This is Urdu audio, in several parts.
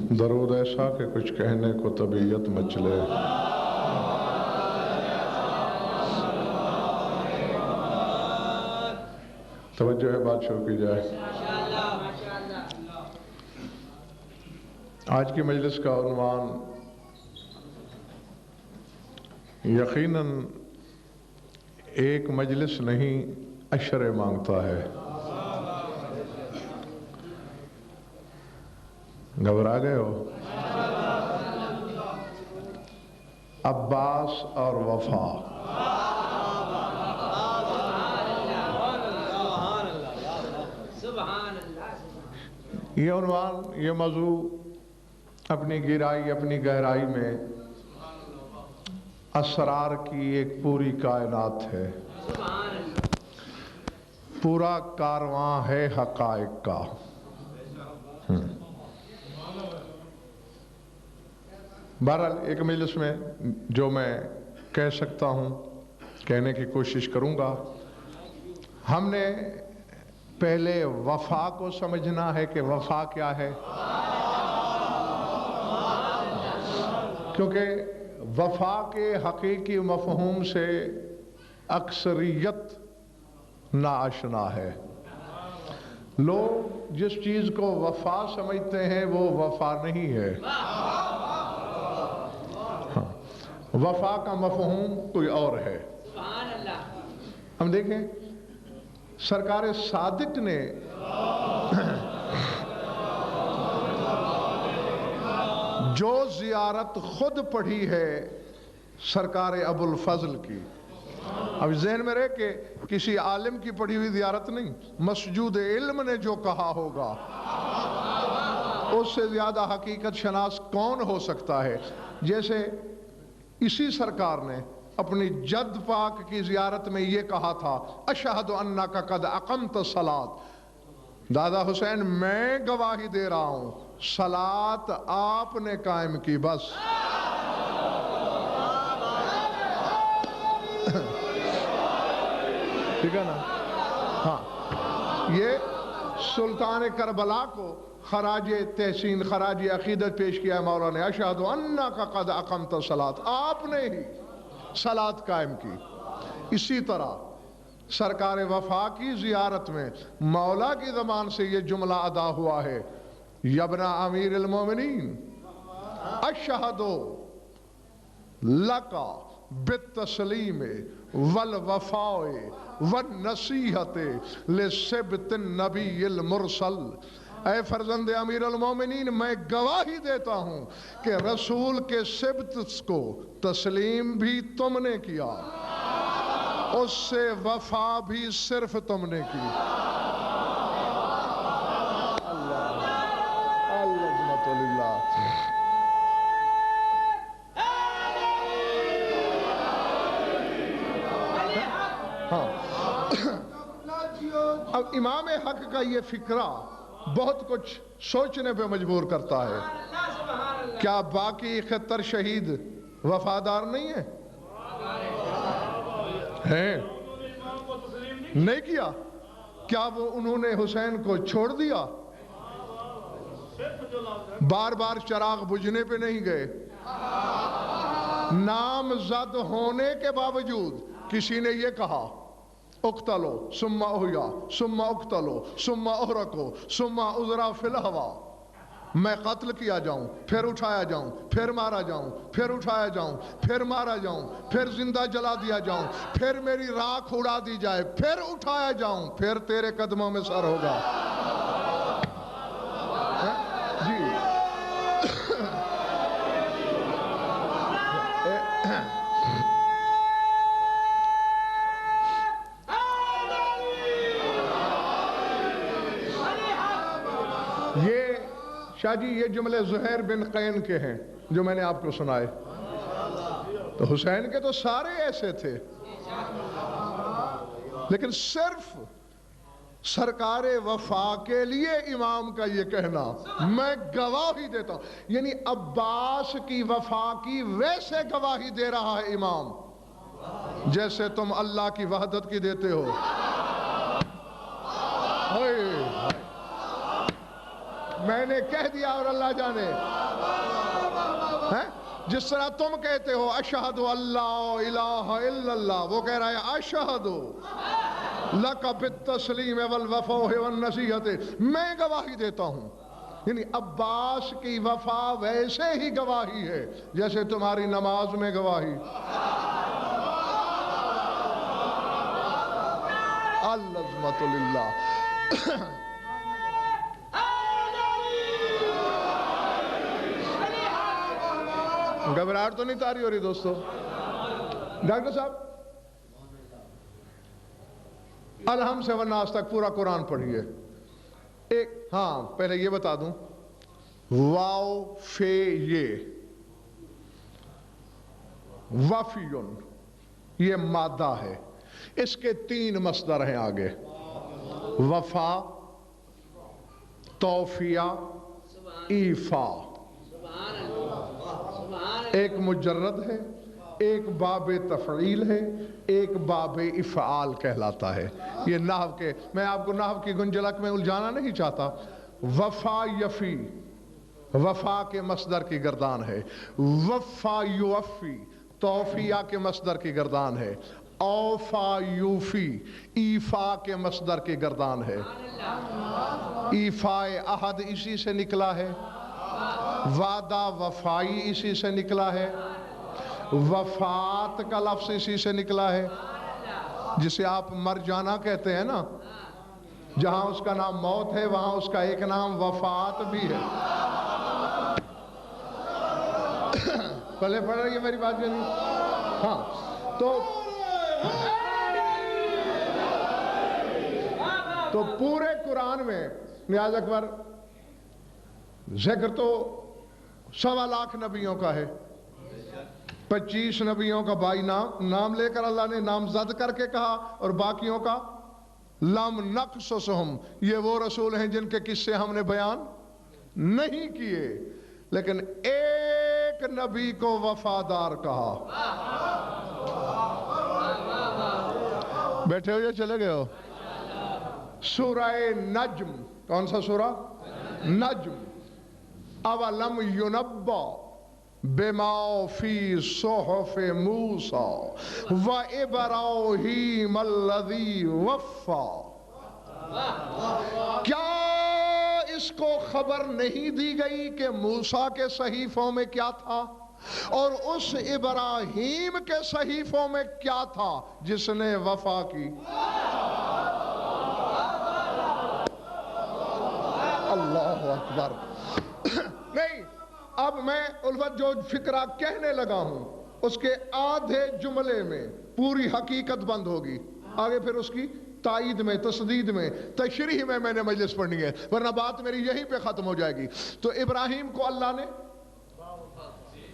درود ایسا کہ کچھ کہنے کو طبیعت مچلے، توجہ ہے بات شروع کی جائے۔ آج کی مجلس کا عنوان یقیناً ایک مجلس نہیں عشرے مانگتا ہے۔ گھبرا گئے ہو؟ عباس اور وفا، یہ عنوان، یہ موضوع اپنی گہرائی، اپنی گہرائی میں اسرار کی ایک پوری کائنات ہے، پورا کارواں ہے حقائق کا۔ بہرحال ایک مجلس میں جو میں کہہ سکتا ہوں کہنے کی کوشش کروں گا۔ ہم نے پہلے وفا کو سمجھنا ہے کہ وفا کیا ہے، کیونکہ وفا کے حقیقی مفہوم سے اکثریت ناآشنا ہے۔ لوگ جس چیز کو وفا سمجھتے ہیں وہ وفا نہیں ہے۔ وفا کا مفہوم کوئی اور ہے۔ ہم دیکھیں سرکار صادق نے جو زیارت خود پڑھی ہے سرکار ابو الفضل کی، اب ذہن میں رہے کہ کسی عالم کی پڑھی ہوئی زیارت نہیں، مسجود علم نے جو کہا ہوگا اس سے زیادہ حقیقت شناس کون ہو سکتا ہے۔ جیسے اسی سرکار نے اپنی جد پاک کی زیارت میں یہ کہا تھا، اشہد انک قد اقمت الصلاۃ، دادا حسین میں گواہی دے رہا ہوں صلاۃ آپ نے قائم کی۔ بس ٹھیک ہے نا؟ ہاں، یہ سلطان کربلا کو خراج تحسین، خراج عقیدت پیش کیا ہے مولا نے، اشہد انک قد اقمت الصلاۃ، آپ نے ہی صلاۃ قائم کی۔ اسی طرح سرکار وفا کی زیارت میں مولا کی زبان سے یہ جملہ ادا ہوا ہے، یبن امیر المومنین اشہد لک بالتسلیم والوفاء والنصیحت لسبط النبی المرسل، اے فرزند امیر المومنین میں گواہی دیتا ہوں کہ رسول کے سبت کو تسلیم بھی تم نے کیا، اس سے وفا بھی صرف تم نے کی۔ العظمت للہ۔ ہاں، اب امام حق کا یہ فکرہ بہت کچھ سوچنے پہ مجبور کرتا ہے۔ کیا باقی 71 شہید وفادار نہیں ہیں؟ ہیں؟ نہیں کیا؟ کیا وہ انہوں نے حسین کو چھوڑ دیا؟ بار بار چراغ بجھنے پہ نہیں گئے؟ نامزد ہونے کے باوجود کسی نے یہ کہا اقتلو ثم احیا ثم اقتلو ثم احرقو ثم اذرا فی الہوا، میں قتل کیا جاؤں پھر اٹھایا جاؤں پھر مارا جاؤں پھر اٹھایا جاؤں پھر مارا جاؤں پھر زندہ جلا دیا جاؤں پھر میری راکھ اڑا دی جائے پھر اٹھایا جاؤں پھر تیرے قدموں میں سر ہوگا۔ جی شاہ جی یہ جملے زہیر بن قین کے ہیں جو میں نے آپ کو سنائے، تو حسین کے تو سارے ایسے تھے، لیکن صرف سرکار وفا کے لیے امام کا یہ کہنا میں گواہی دیتا ہوں، یعنی عباس کی وفا کی ویسے گواہی دے رہا ہے امام جیسے تم اللہ کی وحدت کی دیتے ہو۔ میں میں نے کہہ دیا اور اللہ جانے. جس طرح تم کہتے ہو اشہد اللہ الہ الا اللہ، وہ کہہ رہا ہے اشہد لک بالتسلیم والوفاء والنصیحت، میں گواہی دیتا ہوں. یعنی عباس کی وفا ویسے ہی گواہی ہے جیسے تمہاری نماز میں گواہی. العظمت للہ. گھبراہٹ تو نہیں تاری ہو رہی دوستو؟ ڈاکٹر صاحب الحم سے والناس تک پورا قرآن پڑھیے. ایک ہاں پہلے یہ بتا دوں، واو فے یہ وفیون یہ مادہ ہے، اس کے 3 مصدر ہیں آگے، وفا، توفیہ، ایفا. ایک مجرد ہے، ایک باب تفعیل ہے، ایک باب افعال کہلاتا ہے. یہ نحو کے، میں آپ کو نحو کی گنجلک میں الجھانا نہیں چاہتا. وفا یفی وفا کے مصدر کی گردان ہے، وفا یوفی توفیہ کے مصدر کی گردان ہے، اوفا یوفی ایفا کے مصدر کی گردان ہے. ایفا عہد اسی سے نکلا ہے، وعدہ وفائی اسی سے نکلا ہے، وفات کا لفظ اسی سے نکلا ہے. جسے آپ مر جانا کہتے ہیں نا، جہاں اس کا نام موت ہے وہاں اس کا ایک نام وفات بھی ہے. پہلے پڑھ رہی ہے میری بات نہیں؟ ہاں تو پورے قرآن میں نیاز اکبر ذکر تو 1.25 لاکھ نبیوں کا ہے، 25 نبیوں کا بائی نام لے کر اللہ نے نامزد کر کے کہا، اور باقیوں کا لم نقصصہم، یہ وہ رسول ہیں جن کے قصے ہم نے بیان نہیں کیے. لیکن ایک نبی کو وفادار کہا. بیٹھے ہو یا چلے گئے ہو؟ سورہ نجم، کون سا سورہ؟ نجم. اولم ینبأ بما فی صحف موسیٰ و ابراہیم الذی وفا. کیا اس کو خبر نہیں دی گئی کہ موسیٰ کے صحیفوں میں کیا تھا اور اس ابراہیم کے صحیفوں میں کیا تھا جس نے وفا کی؟ اللہ اکبر. نہیں، اب میں الفت جو فکرہ کہنے لگا ہوں اس کے آدھے جملے میں پوری حقیقت بند ہوگی، آگے پھر اس کی تائید میں، تصدید میں، تشریح میں نے مجلس پڑھنی ہے، ورنہ بات میری یہیں پہ ختم ہو جائے گی. تو ابراہیم کو اللہ نے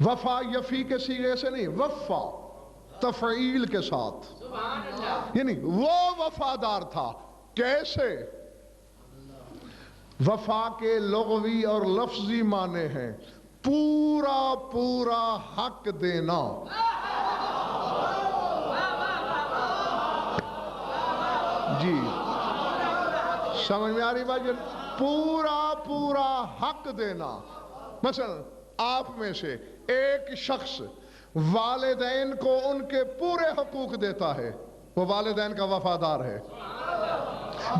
وفا یفی کے صیغے سے نہیں، وفا تفعیل کے ساتھ، یعنی وہ وفادار تھا. کیسے؟ وفا کے لغوی اور لفظی معنی ہیں پورا پورا حق دینا. جی سمجھ میں آ رہی بات؟ پورا پورا حق دینا. مثلا آپ میں سے ایک شخص والدین کو ان کے پورے حقوق دیتا ہے، وہ والدین کا وفادار ہے.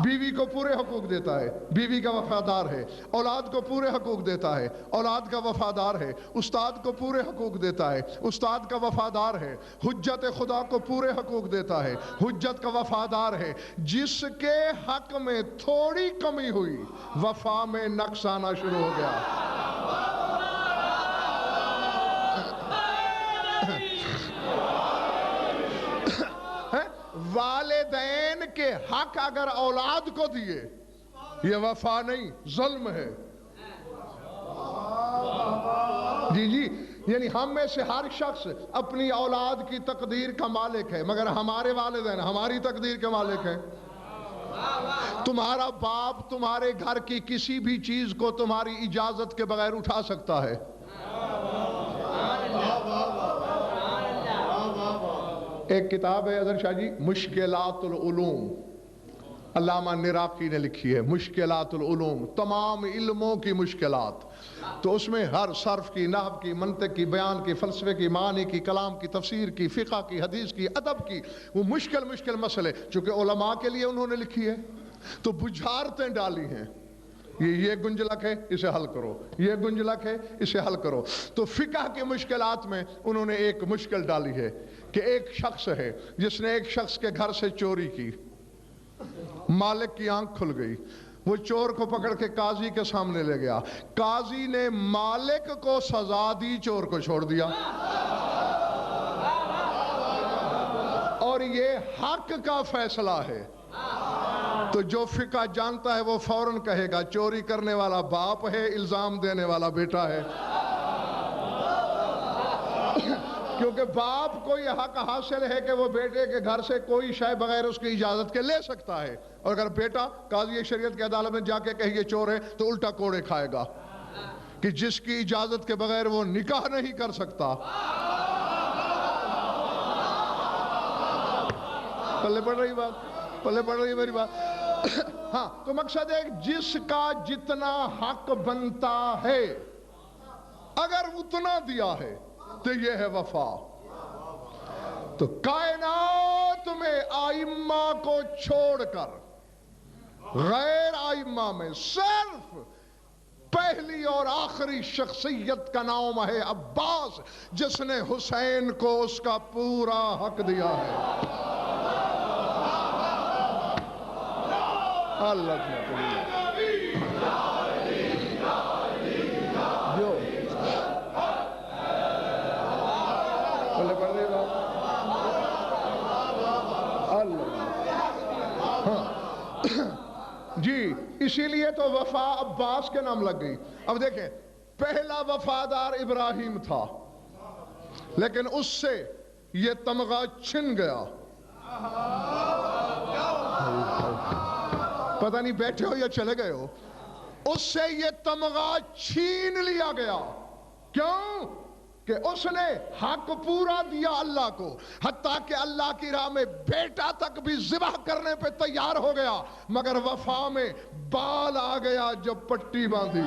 بیوی کو پورے حقوق دیتا ہے، بیوی کا وفادار ہے. اولاد کو پورے حقوق دیتا ہے، اولاد کا وفادار ہے. استاد کو پورے حقوق دیتا ہے، استاد کا وفادار ہے. حجت خدا کو پورے حقوق دیتا ہے، حجت کا وفادار ہے. جس کے حق میں تھوڑی کمی ہوئی وفا میں نقص آنا شروع ہو گیا. والدین کے حق اگر اولاد کو دیے یہ وفا نہیں، ظلم ہے. جی یعنی ہم میں سے ہر شخص اپنی اولاد کی تقدیر کا مالک ہے، مگر ہمارے والدین ہماری تقدیر کے مالک ہیں. تمہارا باپ تمہارے گھر کی کسی بھی چیز کو تمہاری اجازت کے بغیر اٹھا سکتا ہے. ایک کتاب ہے اظہر شاہ جی، مشکلات العلوم، علامہ نراقی نے لکھی ہے مشکلات العلوم، تمام علموں کی مشکلات، تو اس میں ہر صرف کی، نحو کی، منطق کی، بیان کی، فلسفے کی، معانی کی، کلام کی، تفسیر کی، فقہ کی، حدیث کی، ادب کی، وہ مشکل مسئلے چونکہ علماء کے لیے انہوں نے لکھی ہے تو بجھارتیں ڈالی ہیں، یہ گنجلک ہے اسے حل کرو، یہ گنجلک ہے اسے حل کرو۔ تو فقہ کی مشکلات میں انہوں نے ایک مشکل ڈالی ہے کہ ایک شخص ہے جس نے ایک شخص کے گھر سے چوری کی، مالک کی آنکھ کھل گئی، وہ چور کو پکڑ کے قاضی کے سامنے لے گیا، قاضی نے مالک کو سزا دی، چور کو چھوڑ دیا، اور یہ حق کا فیصلہ ہے۔ تو جو فقہ جانتا ہے وہ فوراً کہے گا چوری کرنے والا باپ ہے، الزام دینے والا بیٹا ہے، کیونکہ باپ کو یہ حق حاصل ہے کہ وہ بیٹے کے گھر سے کوئی شے بغیر اس کی اجازت کے لے سکتا ہے، اور اگر بیٹا قاضی شریعت کی عدالت میں جا کے کہے یہ چور ہے تو الٹا کوڑے کھائے گا کہ جس کی اجازت کے بغیر وہ نکاح نہیں کر سکتا۔ پلے پڑ رہی بات، پلے پڑ رہی میری بات؟ ہاں، تو مقصد ہے جس کا جتنا حق بنتا ہے اگر اتنا دیا ہے تو یہ ہے وفا۔ تو کائنات میں ائمہ کو چھوڑ کر غیر ائمہ میں صرف پہلی اور آخری شخصیت کا نام ہے عباس، جس نے حسین کو اس کا پورا حق دیا ہے۔ اللہ جو بولے پڑھ رہے بات اللہ، ہاں جی، اسی لیے تو وفا عباس کے نام لگ گئی۔ اب دیکھیں، پہلا وفادار ابراہیم تھا، لیکن اس سے یہ تمغہ چھن گیا۔ پتہ نہیں بیٹھے ہو یا چلے گئے ہو، اس سے یہ تمغہ چھین لیا گیا۔ کیوں؟ کہ اس نے حق پورا دیا اللہ کو، حتیٰ کہ اللہ کی راہ میں بیٹا تک بھی ذبح کرنے پہ تیار ہو گیا، مگر وفا میں بال آ گیا جب پٹی باندھی۔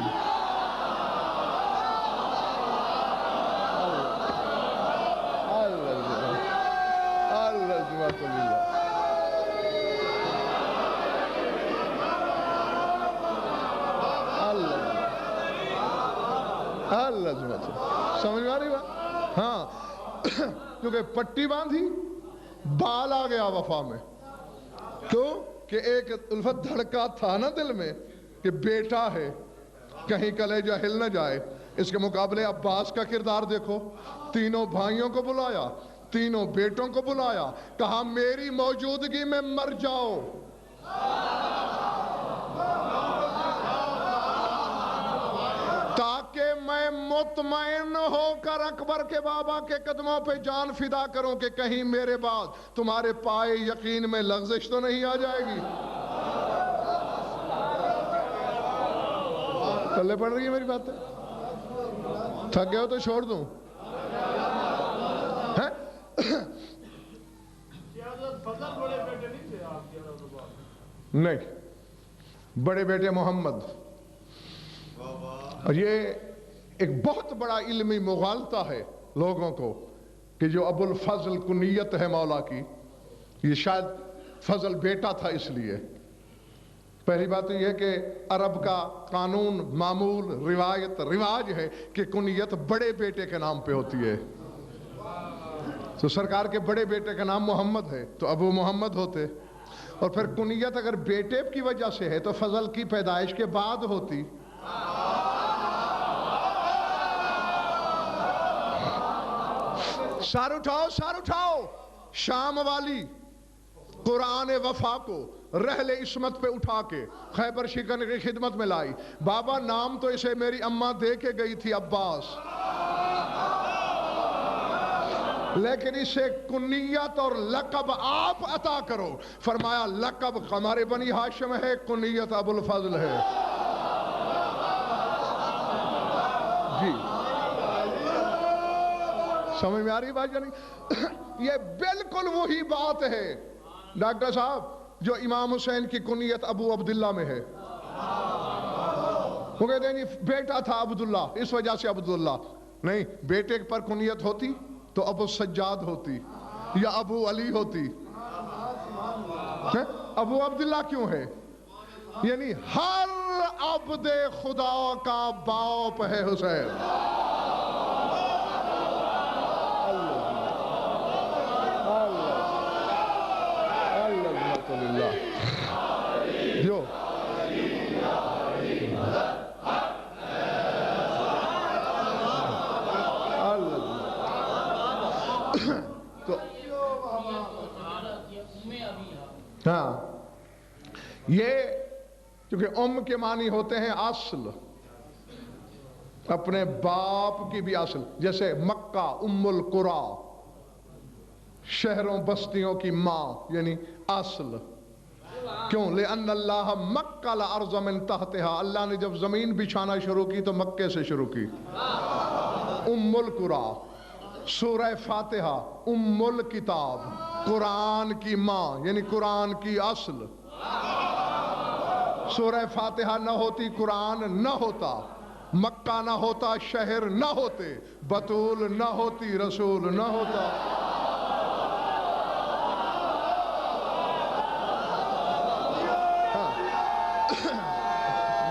سمجھ میں آ رہی بات؟ ہاں، کیونکہ پٹی باندھی، بال آ گیا وفا میں۔ کیوں؟ کہ ایک الفت دھڑکا تھا نا دل میں کہ بیٹا ہے، کہیں کلیجہ ہل نہ جائے۔ اس کے مقابلے عباس کا کردار دیکھو، تینوں بھائیوں کو بلایا، تینوں بیٹوں کو بلایا، کہا میری موجودگی میں مر جاؤ۔ تاکہ میں مطمئن ہو کر اکبر کے بابا کے قدموں پہ جان فدا کروں کہ کہیں میرے بعد تمہارے پائے یقین میں لغزش تو نہیں آ جائے گی۔ پلے پڑ رہی ہے میری باتیں؟ تھک گئے ہو تو چھوڑ دوں؟ نہیں، بڑے بیٹے محمد۔ اور یہ ایک بہت بڑا علمی مغالطہ ہے لوگوں کو کہ جو ابو الفضل کنیت ہے مولا کی، یہ شاید فضل بیٹا تھا اس لیے۔ پہلی بات یہ ہے کہ عرب کا قانون، معمول، روایت، رواج ہے کہ کنیت بڑے بیٹے کے نام پہ ہوتی ہے۔ تو سرکار کے بڑے بیٹے کا نام محمد ہے تو ابو محمد ہوتے، اور پھر کنیت اگر بیٹے کی وجہ سے ہے تو فضل کی پیدائش کے بعد ہوتی۔ سر اٹھاؤ، سر اٹھاؤ، شام والی قرآن وفا کو رحل عصمت پہ اٹھا کے خیبر شکن کی خدمت میں لائی۔ بابا نام تو اسے میری اماں دے کے گئی تھی عباس، لیکن اسے کنیت اور لقب آپ عطا کرو۔ فرمایا لقب ہمارے بنی ہاشم ہے، کنیت ابو الفضل ہے۔ جی سمجھ میں آ رہی بات یا نہیں؟ یہ بالکل وہی بات ہے ڈاکٹر صاحب جو امام حسین کی کنیت ابو عبداللہ میں ہے؟ وہ کہتے ہیں نہیں بیٹا تھا عبداللہ اس وجہ سے عبداللہ. نہیں، بیٹے پر کنیت ہوتی تو ابو سجاد ہوتی یا ابو علی ہوتی. ابو عبداللہ کیوں ہے؟ یعنی ہر عبد خدا کا باپ ہے حسین. جو تو ہاں، یہ کیونکہ کے معنی ہوتے ہیں اصل، اپنے باپ کی بھی اصل. جیسے مکہ القرى، شہروں بستیوں کی ماں یعنی اصل. کیوں؟ لأن اللہ مکہ الارض من تحتها، اللہ نے جب زمین بچھانا شروع کی تو مکے سے شروع کی. القرى. سورہ فاتحہ الکتاب، قرآن کی ماں یعنی قرآن کی اصل. سورہ فاتحہ نہ ہوتی قرآن نہ ہوتا، مکہ نہ ہوتا شہر نہ ہوتے، بطول نہ ہوتی رسول نہ ہوتا.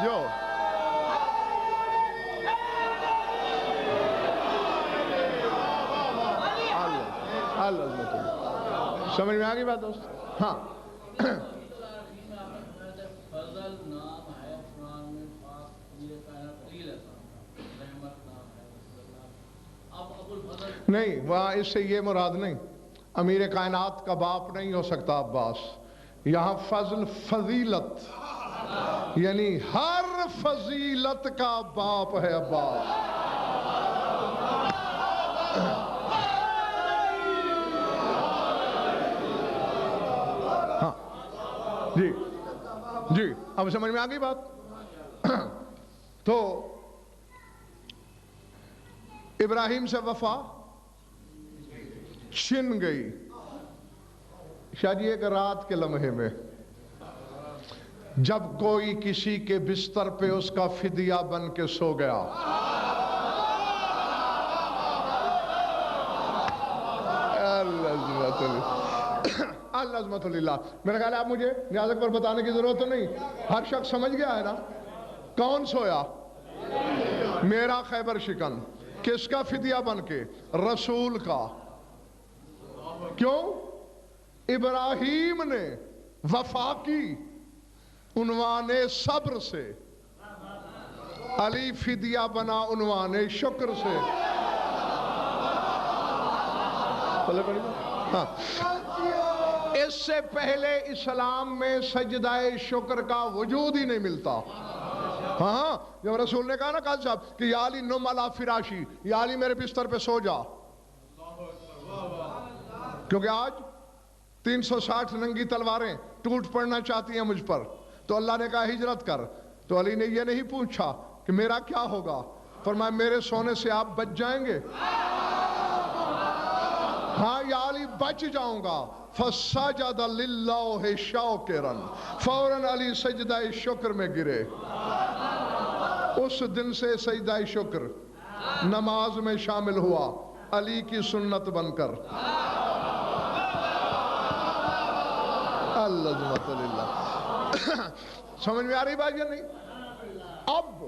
جو سمجھ میں آگئی بات دوست؟ ہاں. نہیں، وہاں اس سے یہ مراد نہیں، امیر کائنات کا باپ نہیں ہو سکتا عباس. یہاں فضل فضیلت یعنی ہر فضیلت کا باپ ہے عباس. ہاں جی جی، اب سمجھ میں آ گئی بات؟ تو ابراہیم سے وفا چھن گئی شاید ایک رات کے لمحے میں، جب کوئی کسی کے بستر پہ اس کا فدیہ بن کے سو گیا. العظمت للہ. میرا خیال ہے آپ مجھے نیازک پر بتانے کی ضرورت تو نہیں، ہر شخص سمجھ گیا ہے نا کون سویا؟ میرا خیبر شکن. کس کا فدیہ بن کے؟ رسول کا. کیوں؟ ابراہیم نے وفا کی عنوان صبر سے، علی فدیہ بنا عنوان شکر سے. ہاں، اس سے پہلے اسلام میں سجدہ شکر کا وجود ہی نہیں ملتا. ہاں، جب رسول نے کہا نا قاضی صاحب کہ یا علی نم علی فراشی، یا علی میرے بستر پہ سو جا، کیونکہ آج 360 ننگی تلواریں ٹوٹ پڑنا چاہتی ہیں مجھ پر، تو اللہ نے کہا ہجرت کر. تو علی نے یہ نہیں پوچھا کہ میرا کیا ہوگا، فرمایا میرے سونے سے آپ بچ جائیں گے؟ ہاں یا علی بچ جاؤں گا. فسجد للہ شاکرا، فوراً علی سجدہ شکر میں گرے. اس دن سے سجدہ شکر نماز میں شامل ہوا علی کی سنت بن کر. العظمت للہ. سمجھ میں آ رہی بات یا نہیں؟ اب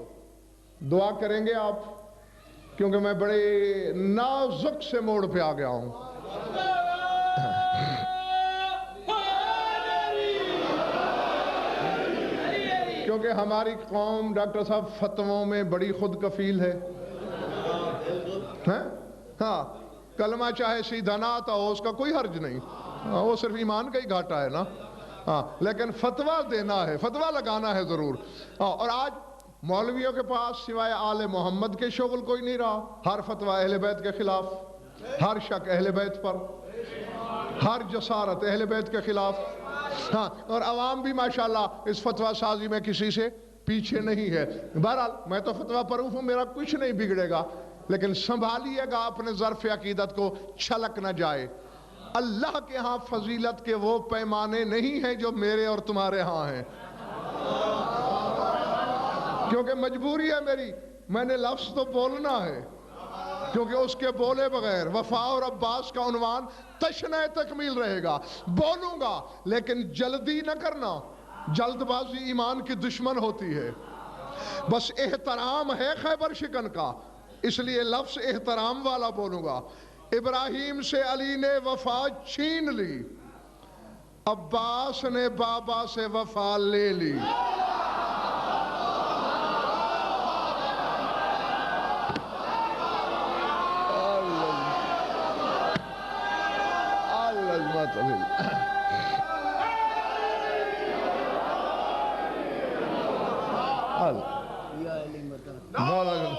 دعا کریں گے آپ، کیونکہ میں بڑے نازک سے موڑ پہ آ گیا ہوں. کیونکہ ہماری قوم ڈاکٹر صاحب فتووں میں بڑی خود کفیل ہے. ہاں، کلمہ چاہے سیدھا نہ آتا ہو اس کا کوئی حرج نہیں، وہ صرف ایمان کا ہی گھاٹا ہے نا. ہاں، لیکن فتوہ دینا ہے، فتوہ لگانا ہے ضرور. اور آج مولویوں کے پاس سوائے آل محمد کے شغل کوئی نہیں رہا. ہر فتوہ اہل بیت کے خلاف، ہر شک اہل بیت پر، ہر جسارت اہل بیت کے خلاف. ہاں، اور عوام بھی ماشاءاللہ اس فتوہ سازی میں کسی سے پیچھے نہیں ہے. بہرحال میں تو فتوہ پروف ہوں، میرا کچھ نہیں بگڑے گا، لیکن سنبھالیے گا اپنے ظرف عقیدت کو، چھلک نہ جائے. اللہ کے ہاں فضیلت کے وہ پیمانے نہیں ہیں جو میرے اور تمہارے ہاں ہیں، کیونکہ مجبوری ہے میری، میں نے لفظ تو بولنا ہے، کیونکہ اس کے بولے بغیر وفا اور عباس کا عنوان تشنہ تکمیل رہے گا۔ بولوں گا لیکن جلدی نہ کرنا، جلد بازی ایمان کی دشمن ہوتی ہے۔ بس احترام ہے خیبر شکن کا، اس لیے لفظ احترام والا بولوں گا۔ ابراہیم سے علی نے وفا چھین لی، عباس نے بابا سے وفا لے لی۔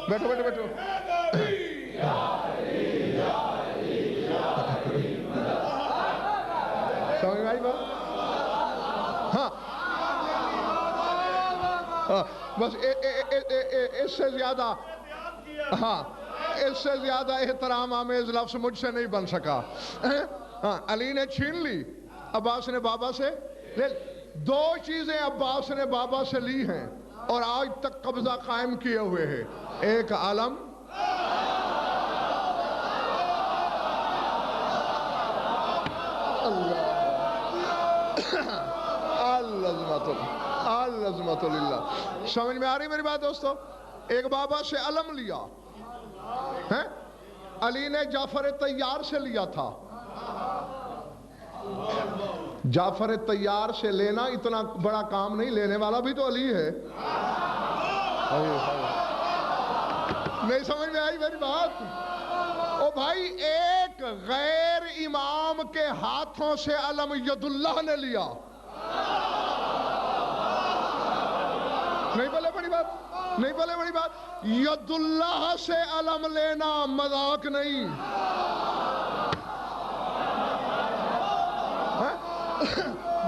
بیٹھو بیٹھو بیٹھو۔ سمجھ میں آئی بات؟ ہاں بس اس سے زیادہ، ہاں اس سے زیادہ احترام آمیز لفظ مجھ سے نہیں بن سکا۔ ہاں علی نے چھین لی، عباس نے بابا سے لے لی۔ دو چیزیں عباس نے بابا سے لی ہیں اور آج تک قبضہ قائم کیے ہوئے ہیں، ایک علم العظمت للہ۔ سمجھ میں آ رہی میری بات دوستو؟ ایک بابا سے علم لیا ہے، علی نے جعفر طیار سے لیا تھا۔ جعفر طیار سے لینا اتنا بڑا کام نہیں، لینے والا بھی تو علی ہے۔ نہیں سمجھ میں آئی میری بات؟ او بھائی، ایک غیر امام کے ہاتھوں سے علم ید اللہ نے لیا۔ نہیں بولے بڑی بات، نہیں بولے بڑی بات، ید اللہ سے علم لینا مذاق نہیں۔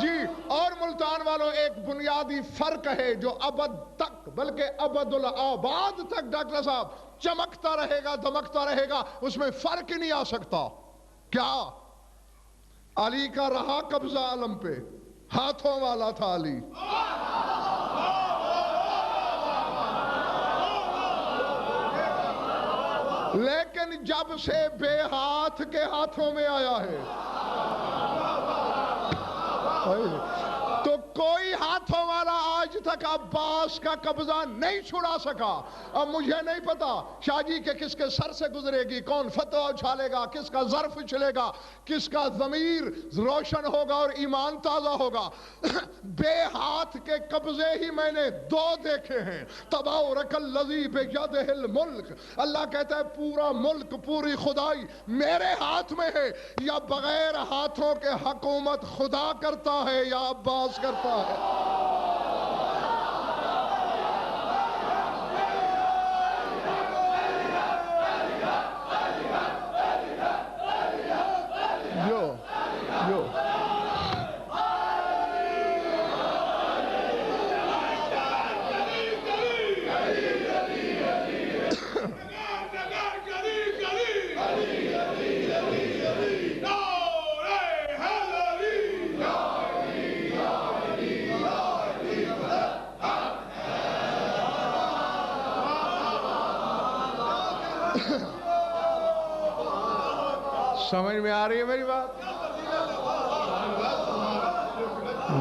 جی، اور ملتان والوں ایک بنیادی فرق ہے جو ابد تک، بلکہ ابد الآباد تک ڈاکٹر صاحب چمکتا رہے گا، دمکتا رہے گا، اس میں فرق ہی نہیں آ سکتا۔ کیا؟ علی کا رہا قبضہ علم پہ، ہاتھوں والا تھا علی۔ لیکن جب سے بے ہاتھ کے ہاتھوں میں آیا ہے تو کوئی ہاتھوں والا آج تک عباس کا قبضہ نہیں چھڑا سکا۔ اب مجھے نہیں پتا شاہ جی کے کس کے سر سے گزرے گی، کون فتویٰ اچھالے گا، کس کا ظرف چلے گا، کس کا ضمیر روشن ہوگا اور ایمان تازہ ہوگا۔ بے ہاتھ کے قبضے ہی میں نے دو دیکھے ہیں۔ تبارک الذی بیدہ الملک، اللہ کہتا ہے پورا ملک، پوری خدائی میرے ہاتھ میں ہے۔ یا بغیر ہاتھوں کے حکومت خدا کرتا ہے یا عباس کرتا ہے۔ جو سمجھ میں آ رہی ہے میری بات؟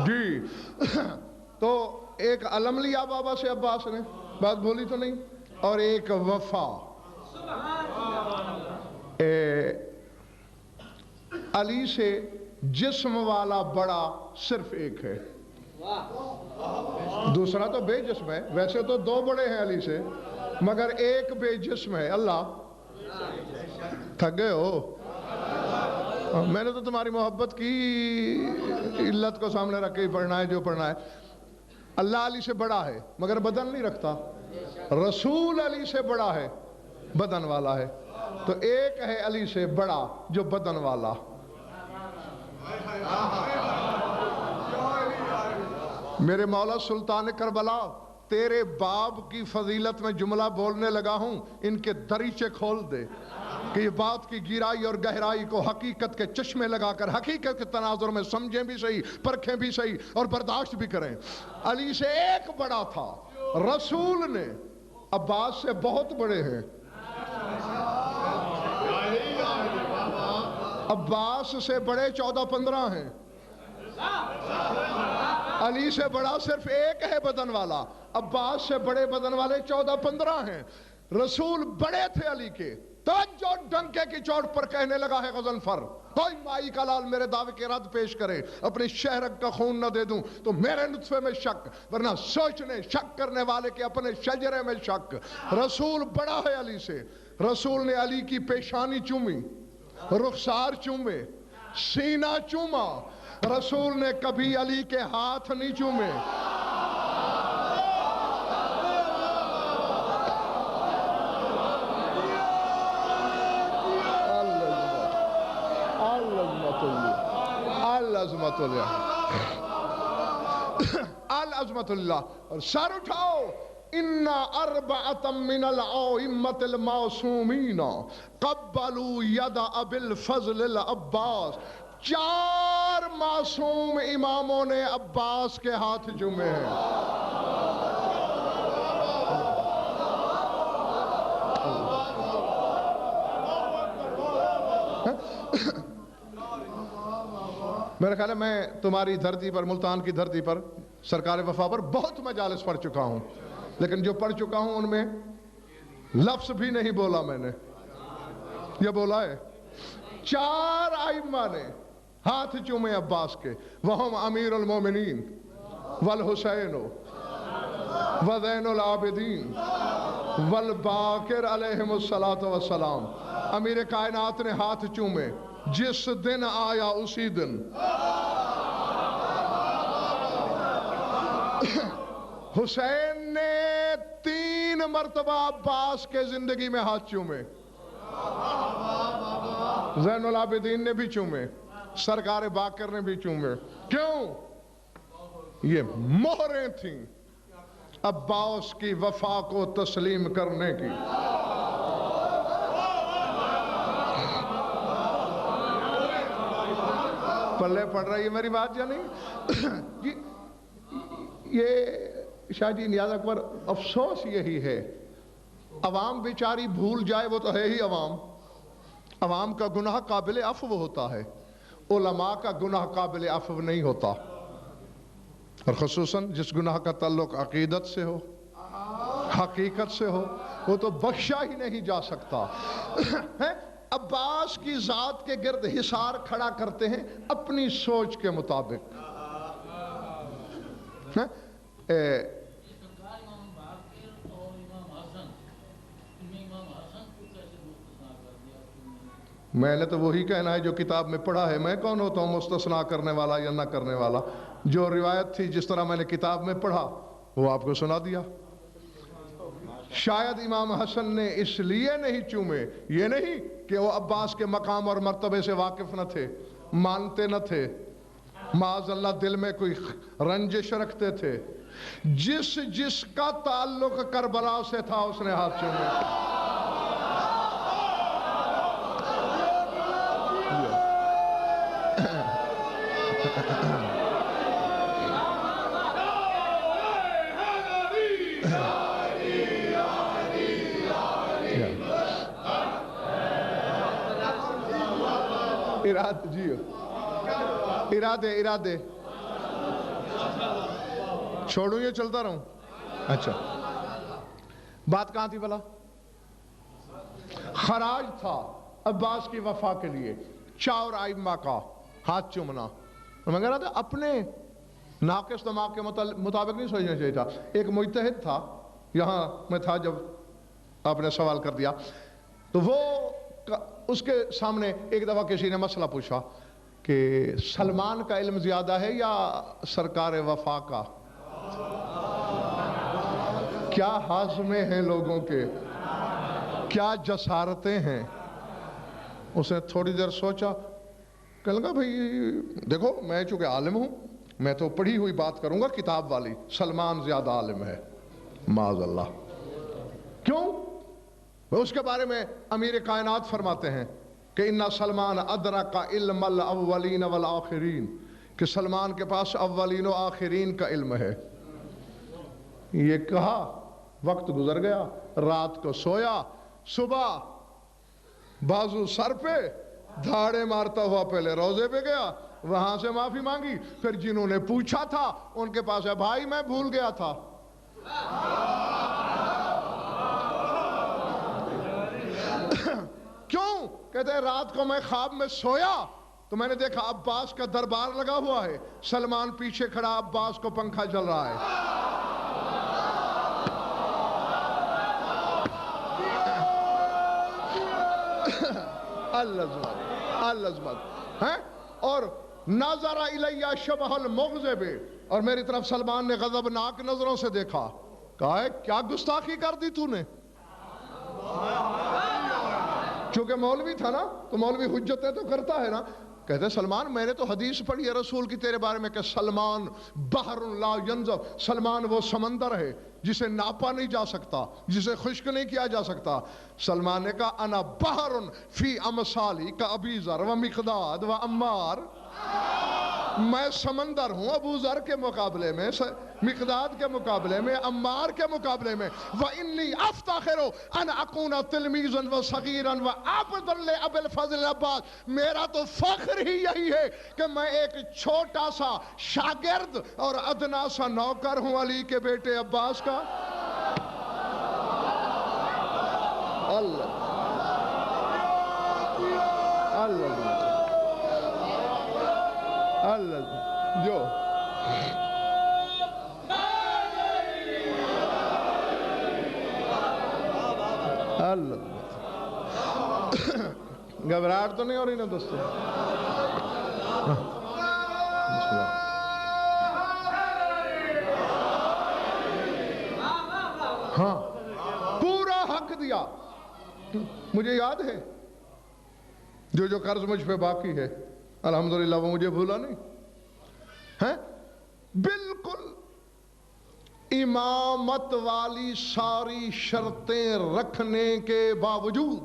جی، تو ایک علم لیا بابا سے عباس نے، بات بولی تو نہیں، اور ایک وفا۔ علی سے جسم والا بڑا صرف ایک ہے، دوسرا تو بے جسم ہے۔ ویسے تو دو بڑے ہیں علی سے، مگر ایک بے جسم ہے۔ اللہ تھک گئے ہو؟ میں نے تو تمہاری محبت کی علت کو سامنے رکھ کے ہی پڑھنا ہے جو پڑھنا ہے۔ اللہ علی سے بڑا ہے مگر بدن نہیں رکھتا، رسول علی سے بڑا ہے، بدن والا ہے۔ تو ایک ہے علی سے بڑا جو بدن والا۔ میرے مولا سلطان کربلا تیرے باپ کی فضیلت میں جملہ بولنے لگا ہوں، ان کے دریچے کھول دے کہ یہ بات کی گہرائی اور گہرائی کو حقیقت کے چشمے لگا کر حقیقت کے تناظر میں سمجھیں بھی صحیح، پرکھیں بھی صحیح اور برداشت بھی کریں۔ علی سے ایک بڑا تھا، رسول نے عباس سے بہت بڑے ہیں، عباس سے بڑے 14-15 ہیں، علی سے بڑا صرف ایک ہے بدن والا، عباس سے بڑے بدن والے 14-15 ہیں۔ رسول بڑے تھے علی کے، توجہ ڈنکے کی چوٹ پر کہنے لگا ہے غضنفر، کوئی مائی کا لال میرے دعوے کے رد پیش کرے، اپنی شہرک کا خون نہ دے دوں تو میرے نطفے میں شک، ورنہ سوچنے شک کرنے والے کے اپنے شجرے میں شک۔ رسول بڑا ہے علی سے، رسول نے علی کی پیشانی چومی، رخسار چومے، سینہ چوما، رسول نے کبھی علی کے ہاتھ نہیں چومے۔ العظمت اللہ، اور سر اٹھاؤ۔ اِنَّا أَرْبَعَةً مِّنَ الْأَئِمَّةِ الْمَعْصُومِينَ قَبَّلُوا يَدَ أَبِي الْفَضْلِ الْعَبَّاسِ، 4 معصوم اماموں نے عباس کے ہاتھ چومے ہیں۔ میرے خیال ہے میں تمہاری دھرتی پر، ملتان کی دھرتی پر، سرکار وفا پر بہت مجالس پڑھ چکا ہوں، لیکن جو پڑھ چکا ہوں ان میں لفظ بھی نہیں بولا میں نے، یہ بولا ہے 4 ائمہ نے ہاتھ چومے عباس کے، وہم امیر المومنین والحسین وزین العابدین والباقر علیہم السلام۔ امیر کائنات نے ہاتھ چومے، جس دن آیا اسی دن حسین نے 3 مرتبہ عباس کے زندگی میں ہاتھ چومے، زین العابدین نے بھی چومے، سرکار باقر نے بھی چومے۔ کیوں؟ یہ مہریں تھیں عباس کی وفا کو تسلیم کرنے کی۔ پلے پڑ رہی ہے میری بات یا نہیں؟ یہ شاہ جی نیاز اکبر، افسوس یہی ہے عوام بیچاری بھول جائے، وہ تو ہے ہی عوام، عوام کا گناہ قابل عفو ہوتا ہے، علماء کا گناہ قابل عفو نہیں ہوتا، اور خصوصاً جس گناہ کا تعلق عقیدت سے ہو، حقیقت سے ہو، وہ تو بخشا ہی نہیں جا سکتا۔ عباس کی ذات کے گرد حصار کھڑا کرتے ہیں اپنی سوچ کے مطابق۔ میں نے تو وہی کہنا ہے جو کتاب میں پڑھا ہے، میں کون ہوتا ہوں مستثنا کرنے والا یا نہ کرنے والا؟ جو روایت تھی جس طرح میں نے کتاب میں پڑھا وہ آپ کو سنا دیا۔ شاید امام حسن نے اس لیے نہیں چومے، یہ نہیں کہ وہ عباس کے مقام اور مرتبے سے واقف نہ تھے، مانتے نہ تھے، معاذ اللہ دل میں کوئی رنجش رکھتے تھے، جس کا تعلق کربلا سے تھا اس نے ہاتھ چومے۔ ارادے چھوڑوں یہ چلتا رہوں؟ اچھا، بات کہاں تھی بلا؟ خراج تھا عباس کی وفا کے لیے 4 ائمہ کا ہاتھ چومنا۔ میں کہہ رہا تھا اپنے ناقص دماغ کے مطابق نہیں سوچنا چاہیے تھا۔ ایک مجتہد تھا، یہاں میں تھا جب آپ نے سوال کر دیا، تو وہ اس کے سامنے ایک دفعہ کسی نے مسئلہ پوچھا کہ سلمان کا علم زیادہ ہے یا سرکار وفا کا؟ کیا ہاضمے ہیں لوگوں کے، کیا جسارتیں ہیں؟ اس نے تھوڑی دیر سوچا، کہنے لگا بھئی دیکھو میں چونکہ عالم ہوں، میں تو پڑھی ہوئی بات کروں گا کتاب والی، سلمان زیادہ عالم ہے۔ معاذ اللہ. کیوں؟ اس کے بارے میں امیر کائنات فرماتے ہیں کہ اِنَّ سلمان ادرک علم الاولین والآخرین، کہ سلمان کے پاس اولین و آخرین کا علم ہے. یہ کہا، وقت گزر گیا، رات کو سویا، صبح بازو سر پہ دھاڑے مارتا ہوا پہلے روزے پہ گیا، وہاں سے معافی مانگی. پھر جنہوں نے پوچھا تھا ان کے پاس ہے، بھائی میں بھول گیا تھا. کیوں؟ کہتے ہیں رات کو میں خواب میں سویا تو میں نے دیکھا عباس کا دربار لگا ہوا ہے، سلمان پیچھے کھڑا، عباس کو پنکھا چل رہا ہے. العظمت ہے. اور نظر الیہ شبہ المغضب، اور میری طرف سلمان نے غضبناک نظروں سے دیکھا. کہا ہے کیا گستاخی کر دی تو نے؟ چونکہ مولوی تھا نا تو مولوی حجتیں تو کرتا ہے نا. کہتے ہیں سلمان میں نے تو حدیث پڑھی ہے رسول کی تیرے بارے میں کہ سلمان بحر لا ینضب، سلمان وہ سمندر ہے جسے ناپا نہیں جا سکتا، جسے خشک نہیں کیا جا سکتا. سلمان نے کہا انا بحر فی امثالی کا ابی ذر و مقداد و عمار، میں سمندر ہوں ابو ذر کے مقابلے میں، مقداد کے مقابلے میں، عمار کے مقابلے میں. وَإِنِّي أَفْتَخِرُ أَنْ أَكُونَ تِلْمِيذًا وَصَغِيرًا وَعَبْدًا لِعَبِّ الْفَضْلِ الْعَبَّاسِ. میرا تو فخر ہی یہی ہے کہ میں ایک چھوٹا سا شاگرد اور ادنا سا نوکر ہوں علی کے بیٹے عباس کا. اللہ اللہ اللہ جو اللہ. گھبراہٹ تو نہیں ہو رہی نا دوستو؟ ہاں پورا حق دیا. مجھے یاد ہے جو قرض مجھ پہ باقی ہے الحمدللہ وہ مجھے بھولا نہیں ہے. بالکل امامت والی ساری شرطیں رکھنے کے باوجود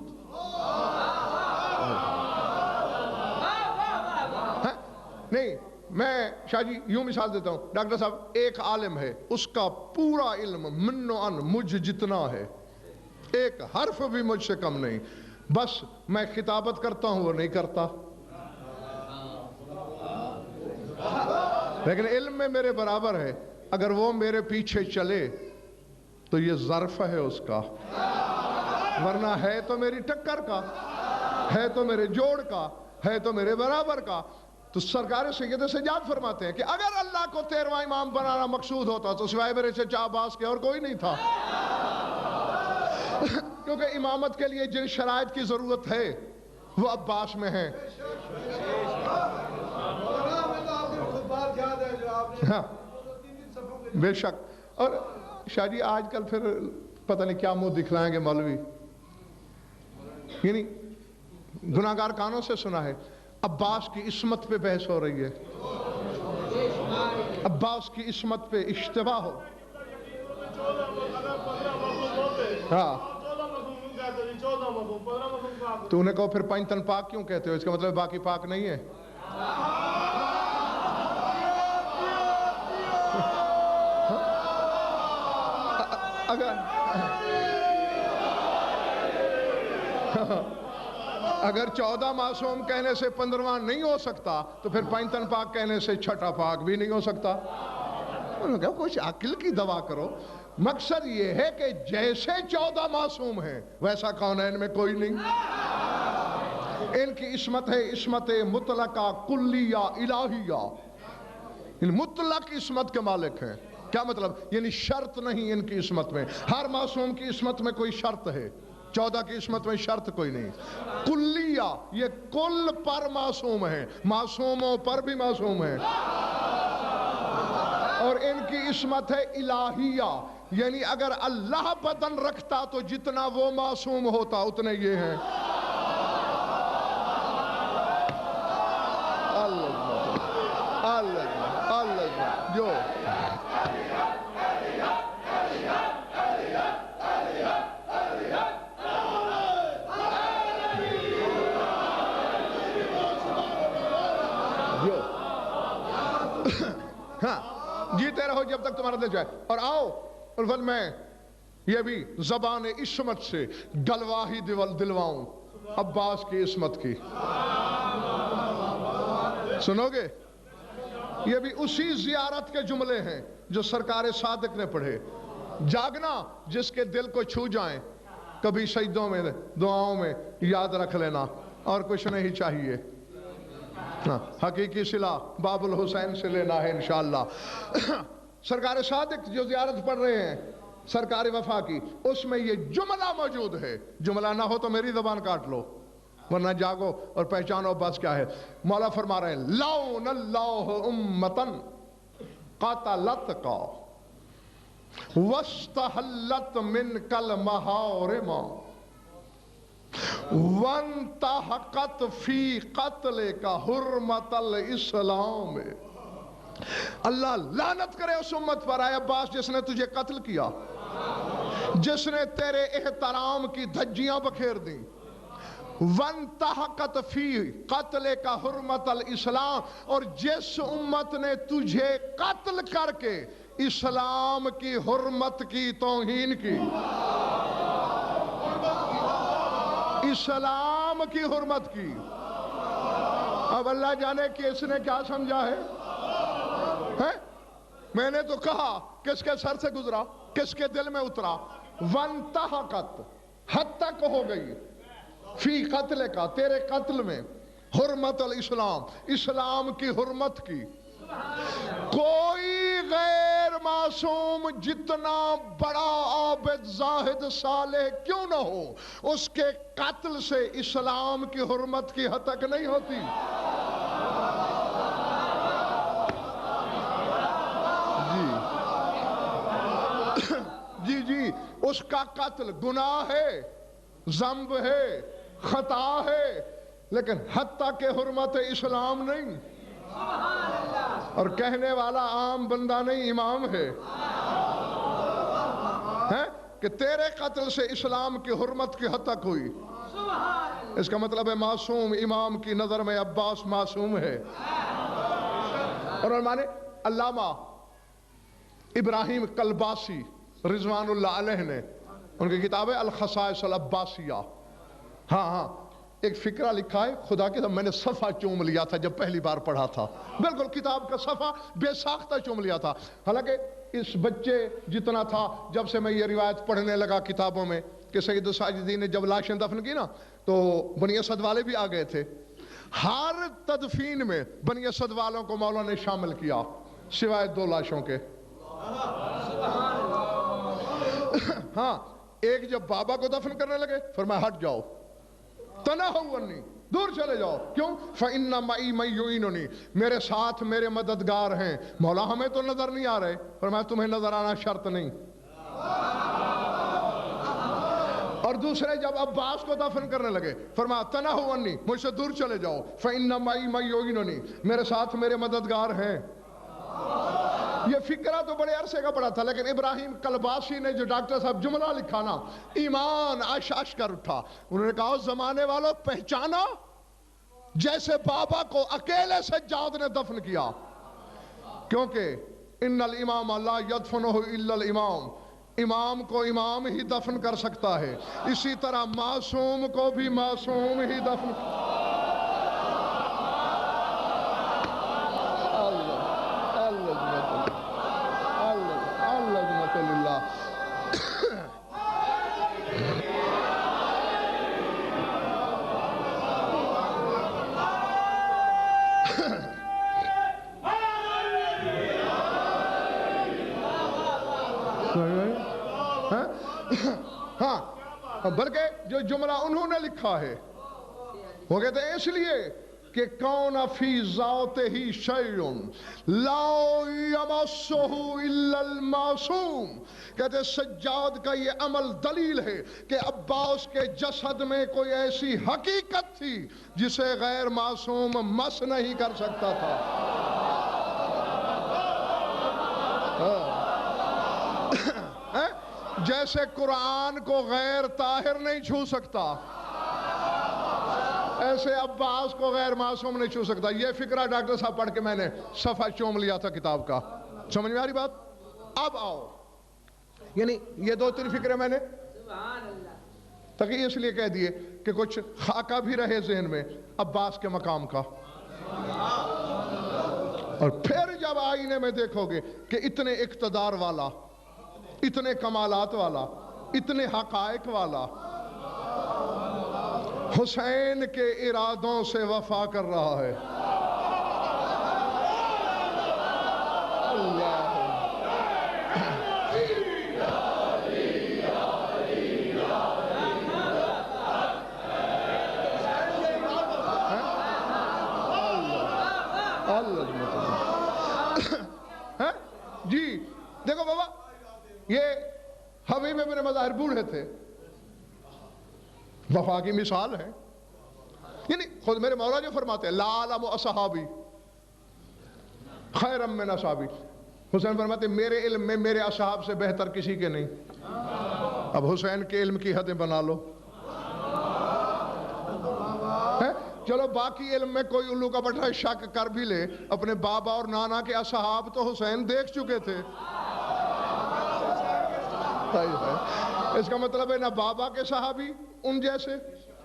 نہیں. میں شاہ جی یوں مثال دیتا ہوں، ڈاکٹر صاحب ایک عالم ہے، اس کا پورا علم من و ان مجھ جتنا ہے، ایک حرف بھی مجھ سے کم نہیں، بس میں خطابت کرتا ہوں وہ نہیں کرتا، لیکن علم میں میرے برابر ہے. اگر وہ میرے پیچھے چلے تو یہ ظرف ہے اس کا، ورنہ ہے تو میری ٹکر کا، ہے تو میرے جوڑ کا، ہے تو میرے برابر کا. تو سرکار سید سجاد فرماتے ہیں کہ اگر اللہ کو 13واں امام بنانا مقصود ہوتا تو سوائے میرے چچا عباس کے اور کوئی نہیں تھا. کیونکہ امامت کے لیے جن شرائط کی ضرورت ہے وہ عباس میں ہے. ہاں بے شک. اور شاہ جی آج کل پھر پتہ نہیں کیا منہ دکھلائیں گے مولوی، یعنی گناہگار کانوں سے سنا ہے عباس کی عصمت پہ بحث ہو رہی ہے، عباس کی عصمت پہ اشتباہ ہو. ہاں تو انہیں کہو پھر پنجتن پاک کیوں کہتے ہو؟ اس کا مطلب باقی پاک نہیں ہے. اگر 14 معصوم کہنے سے 15واں نہیں ہو سکتا تو پھر پنجتن پاک کہنے سے چھٹا پاک بھی نہیں ہو سکتا. انہوں نے کہا کچھ عقل کی دوا کرو. مقصد یہ ہے کہ جیسے 14 معصوم ہیں ویسا کونین میں کوئی نہیں. ان کی عصمت ہے عصمت مطلقہ کلیہ الہیہ، ان مطلق عصمت کے مالک ہیں. کیا مطلب؟ یعنی شرط نہیں ان کی عصمت میں. ہر معصوم کی عصمت میں کوئی شرط ہے، 14 کی عصمت میں شرط کوئی نہیں. کلیہ یہ کل پر معصوم ہیں، معصوموں پر بھی معصوم ہیں. اور ان کی عصمت ہے الہیہ، یعنی اگر اللہ بدن رکھتا تو جتنا وہ معصوم ہوتا اتنے یہ ہیں. اللہ جو تمہارا دل جائے، اور آؤ اور میں یہ بھی زبان عصمت سے گواہی دلواؤں عباس کی عصمت کی. سنو گے؟ یہ بھی اسی زیارت کے جملے ہیں جو سرکار صادق نے پڑھے. جاگنا جس کے دل کو چھو جائیں، کبھی سجدوں میں دعاؤں میں یاد رکھ لینا، اور کچھ نہیں چاہیے. حقیقی صلہ باب الحسین سے لینا ہے انشاءاللہ. سرکار صادق جو زیارت پڑھ رہے ہیں سرکار وفا کی، اس میں یہ جملہ موجود ہے. جملہ نہ ہو تو میری زبان کاٹ لو، ورنہ جاگو اور پہچانو بس کیا ہے. مولا فرما رہے ہیں لعن اللہ امتن قاتلت کا واستحلت من کل محارم وانتحقت فی قتل کا حرمت الاسلام. اللہ لعنت کرے اس امت پر اے عباس جس نے تجھے قتل کیا، جس نے تیرے احترام کی دھجیاں بکھیر دیں. وانتحقت فی قتل کا حرمت الاسلام، اور جس امت نے تجھے قتل کر کے اسلام کی حرمت کی توہین کی. اسلام کی حرمت کی. اب اللہ جانے کہ اس نے کیا سمجھا ہے. میں نے تو کہا کس کے سر سے گزرا، کس کے دل میں اترا. وانتحقت حد تک ہو گئی فی قتل کا تیرے قتل میں، حرمت الاسلام اسلام کی حرمت کی. کوئی غیر معصوم جتنا بڑا عابد زاہد صالح کیوں نہ ہو، اس کے قتل سے اسلام کی حرمت کی حد تک نہیں ہوتی. جی اس کا قتل گناہ ہے، ذنب ہے، خطا ہے، لیکن حتیٰ کہ حرمت اسلام نہیں. اور کہنے والا عام بندہ نہیں، امام ہے کہ تیرے قتل سے اسلام کی حرمت کی حد تک ہوئی. اس کا مطلب ہے معصوم امام کی نظر میں عباس معصوم ہے. اور مانے علامہ ابراہیم کلباسی رضوان اللہ علیہ نے ان کی کتاب ہے الخصائص العباسیہ، ہاں ایک فقرہ لکھا ہے. خدا کے میں نے صفحہ چوم لیا تھا جب پہلی بار پڑھا تھا، بالکل کتاب کا صفحہ بے ساختہ چوم لیا تھا. حالانکہ اس بچے جتنا تھا جب سے میں یہ روایت پڑھنے لگا کتابوں میں کہ سید الساجدین نے جب لاشیں دفن کی نا تو بنی اسد والے بھی آ گئے تھے. ہر تدفین میں بنی اسد والوں کو مولا نے شامل کیا سوائے 2 لاشوں کے. ہاں ایک جب بابا کو دفن کرنے لگے فرمایا ہٹ جاؤ، تنہوا عنی، دور چلے جاؤ. کیوں؟ فَإِنَّ مَعِي مَن يُعِينُنِي، میرے ساتھ میرے مددگار ہیں. مولا ہمیں تو نظر نہیں آ رہے، فرمایا تمہیں نظر آنا شرط نہیں. اور دوسرے جب عباس کو دفن کرنے لگے فرمایا تنہوا عنی، مجھ سے دور چلے جاؤ. فَإِنَّ مَعِي مَن يُعِينُنِي، میرے ساتھ میرے مددگار ہیں. یہ فقرہ تو بڑے عرصے کا پڑا تھا، لیکن ابراہیم کلباسی نے جو ڈاکٹر صاحب جملہ لکھا نا، ایمان عش کر اٹھا. انہوں نے کہا اس زمانے والوں پہچانا جیسے بابا کو اکیلے سجاد نے دفن کیا، کیونکہ ان الامام لا یدفنہ الا الامام، امام کو امام ہی دفن کر سکتا ہے. اسی طرح معصوم کو بھی معصوم ہی دفن. ہاں بلکہ جو جملہ انہوں نے لکھا ہے وہ کہتے ہیں اس لیے کہ کون فی ذات ہی شیء لا یمسہ الا المعصوم. کہتے ہیں سجاد کا یہ عمل دلیل ہے کہ عباس کے جسد میں کوئی ایسی حقیقت تھی جسے غیر معصوم مس نہیں کر سکتا تھا. جیسے قرآن کو غیر طاہر نہیں چھو سکتا، ایسے عباس کو غیر معصوم نہیں چھو سکتا. یہ فقرہ ڈاکٹر صاحب پڑھ کے میں نے صفحہ چوم لیا تھا کتاب کا. سمجھ میں آ رہی بات؟ اب آؤ، یعنی یہ دو تین فکریں میں نے تاکہ اس لیے کہہ دیے کہ کچھ خاکہ بھی رہے ذہن میں عباس کے مقام کا. اور پھر جب آئینے میں دیکھو گے کہ اتنے اقتدار والا، اتنے کمالات والا، اتنے حقائق والا حسین کے ارادوں سے وفا کر رہا ہے. جی دیکھو بابا، یہ حبیب ابن مظاہر بوڑھے تھے، وفا کی مثال ہے. یعنی خود میرے مولا جو فرماتے ہیں لا علم اصحابی خیر من اصحابی، حسین فرماتے ہیں میرے علم میں میرے اصحاب سے بہتر کسی کے نہیں. اب حسین کے علم کی حدیں بنا لو. چلو باقی علم میں کوئی الو کا بٹھا شک کر بھی لے، اپنے بابا اور نانا کے اصحاب تو حسین دیکھ چکے تھے. اس کا مطلب ہے نہ بابا کے صحابی ان جیسے،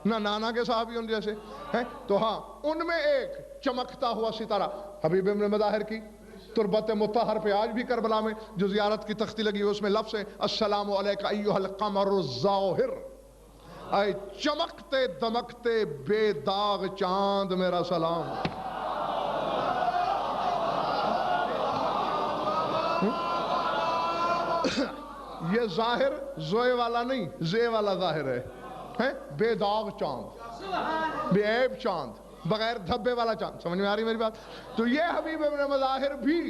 نہ نانا کے صحابی ان جیسے ہیں. تو ہاں ان میں ایک چمکتا ہوا ستارہ حبیب ابن مظاہر کی تربت مطہر پہ آج بھی کربلا میں جو زیارت کی تختی لگی ہے اس میں لفظ ہے السلام علیکہ ایھا القمر الظاہر، اے چمکتے دمکتے بے داغ چاند میرا سلام. یہ ظاہر زوئے والا نہیں، زے والا ظاہر ہے، بے داغ چاند، بے عیب چاند، بغیر دھبے والا چاند. سمجھ میں آ رہی میری بات؟ تو یہ حبیب ابن مظاہر بھی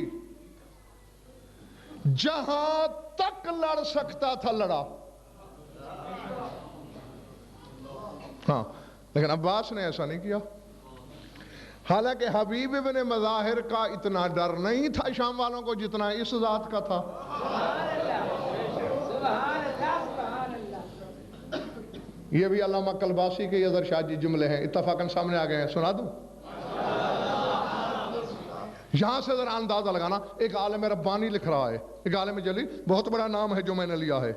جہاں تک لڑ سکتا تھا لڑا. ہاں لیکن عباس نے ایسا نہیں کیا. حالانکہ حبیب ابن مظاہر کا اتنا ڈر نہیں تھا شام والوں کو جتنا اس ذات کا تھا. یہ بھی علامہ کلباسی کے یزر شاہ جی جملے ہیں، اتفاقاً سامنے آ گئے ہیں، سنا دوں؟ یہاں سے ذرا اندازہ لگانا. ایک عالم ربانی لکھ رہا ہے، ایک عالم جلی، بہت بڑا نام ہے جو میں نے لیا ہے.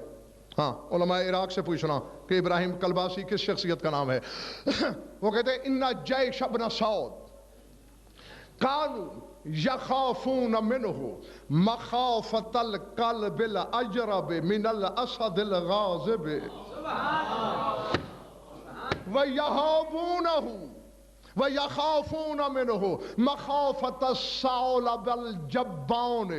ہاں علماء عراق سے پوچھنا کہ ابراہیم کلباسی کس شخصیت کا نام ہے. وہ کہتے ہیں ان جیش ابن سعود کانوا یخافون منہ مخافۃ القلب الاجرب من الاسد الغاضب ویہابونہ وَيَخَافُونَ مِنْهُ مَخَافَةَ الثَّعْلَبِ الْجَبَّانِ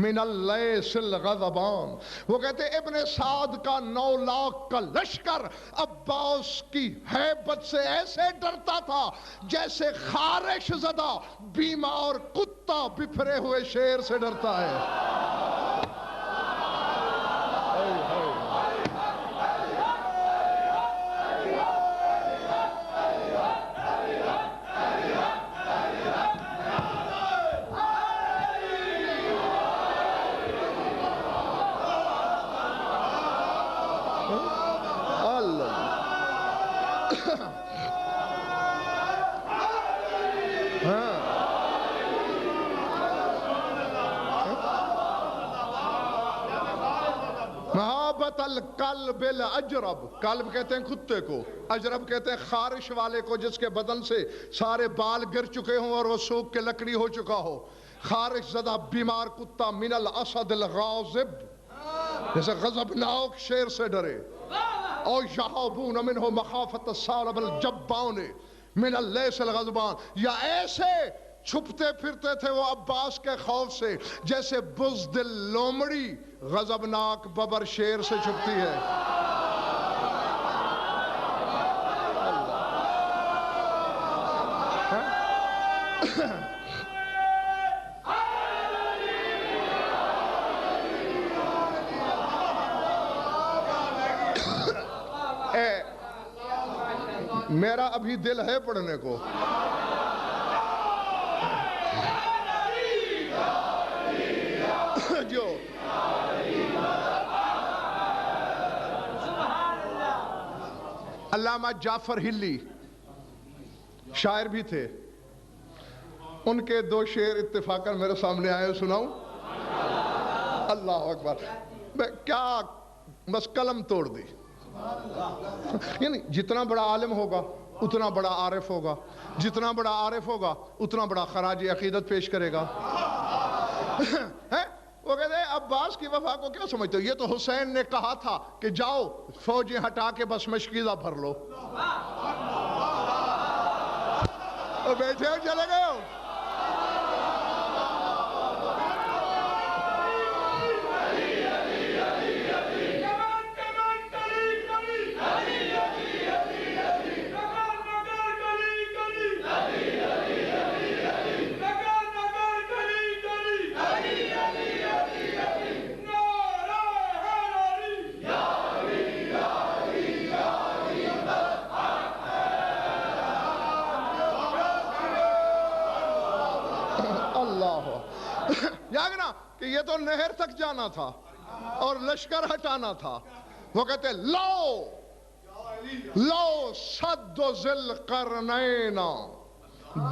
مِنَ اللَّيْثِ الْغَضَبَانِ. وہ کہتے ہیں ابن سعد کا 9 لاکھ کا لشکر عباس کی ہیبت سے ایسے ڈرتا تھا جیسے خارش زدہ بیمار کتا بپھرے ہوئے شیر سے ڈرتا ہے. محابت القلب الاجرب، قلب کہتے ہیں کتے کو، اجرب کہتے ہیں خارش والے کو جس کے بدن سے سارے بال گر چکے ہوں اور وہ سوکھ کے لکڑی ہو چکا ہو. خارش زدہ بیمار کتا من الاسد الغاضب، جیسے غضبناک شیر سے ڈرے. اور یہابون منہ مخافۃ الثعلب الجبان من اللیث الغضبان، یا ایسے چھپتے پھرتے تھے وہ عباس کے خوف سے جیسے بزدل لومڑی غضبناک ببر شیر سے چھپتی ہے. میرا ابھی دل ہے پڑھنے کو. جو علامہ جعفر ہلی شاعر بھی تھے، ان کے 2 شعر اتفاقاً میرے سامنے آئے، سناؤں؟ اللہ اکبر. کیا بس قلم توڑ دی. یعنی جتنا بڑا عالم ہوگا اتنا بڑا عارف ہوگا, جتنا بڑا عارف ہوگا اتنا بڑا خراج عقیدت پیش کرے گا. وہ کہتے ہیں عباس کی وفا کو کیا سمجھتے ہو؟ یہ تو حسین نے کہا تھا کہ جاؤ فوجیں ہٹا کے بس مشکیزہ بھر لو. بیٹھے ہو چلے گئے ہو. جاگنا کہ یہ تو نہر تک جانا تھا اور لشکر ہٹانا تھا. وہ کہتے لو صد ذی القرنین